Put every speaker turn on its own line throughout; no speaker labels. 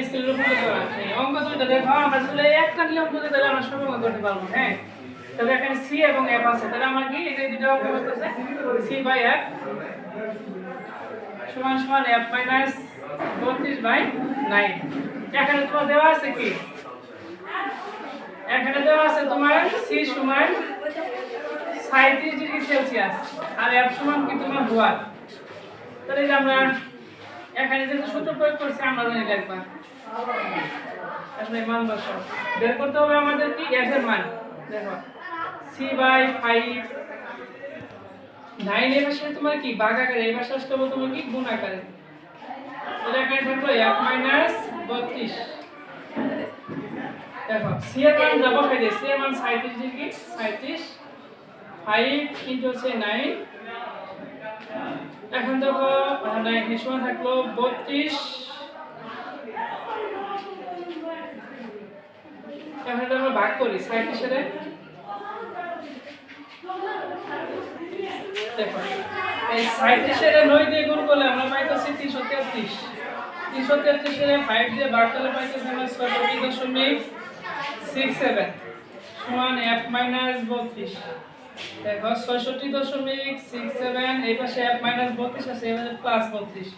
স্কেলের উপর করা এই অঙ্ক দুইটা দেখো আমরা আসলে একটা নিয়ম বুঝে তাহলে আমরা সব অঙ্ক করতে পারবো হ্যাঁ তবে এখানে সি এবং এফ আছে তাহলে আমার কি এই দুটো অঙ্ক হচ্ছে সি বাই এফ সমান সমান এফ মাইনাস 32 বাই 9 এখানে তোমার দেওয়া আছে কি এখানে দেওয়া আছে তোমার সি সমান 37 ডিগ্রি সেলসিয়াস আর এফ সমান কি তোমার ওয়াট তাহলে আমরা এখানে যে সূত্র প্রয়োগ করছি আমরা জানি লিখবা আসলে মান বসাও বের করতে হবে আমাদের কি এফ এর মান দেখো সি বাই 5 9 এর পাশে তোমার কি ভাগ আকারে এই পাশে আসলে তোমার কি গুণ আকারে তাহলে এখানে থাকলো f মাইনাস 32 দেখো সি এর মান যা বসাই দিই সি এর মান 37 ডিগ্রি 37 5 ইনটু 9 এখন দেখো 9 সমান থাকলো 32 এখন আমরা ভাগ করি 37 এর দেখো এই 37 এর 9 দিয়ে গুণ করলে আমরা পাইতেছি 333 333 এর 5 দিয়ে ভাগ করলে পাইতেছি আমরা 66.67 সমান f মাইনাস 32 দেখো 66.67 এই পাশে f মাইনাস 32 আছে এবারে প্লাস 32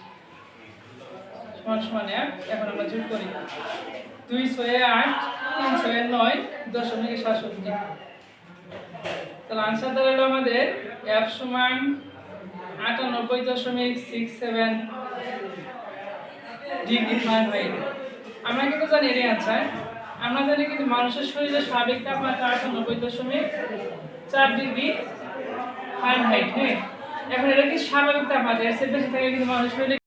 সমান সমান f এখন আমরা যোগ করি 2 6 8 3 6 9 .67 তাহলে आंसर দাঁড়ালো আমাদের f সমান 98.67 ডিগ্রি ফারেনহাইট আমরা কিন্তু জানি এর आंसर আমরা জানি কিন্তু মানুষের শরীরে স্বাভাবিক তাপমাত্রা 98.4 ডিগ্রি ফারেনহাইট হ্যাঁ এখন এটা কি স্বাভাবিক তাপমাত্রা এর চেয়ে বেশি থাকে কিন্তু মানুষের শরীরে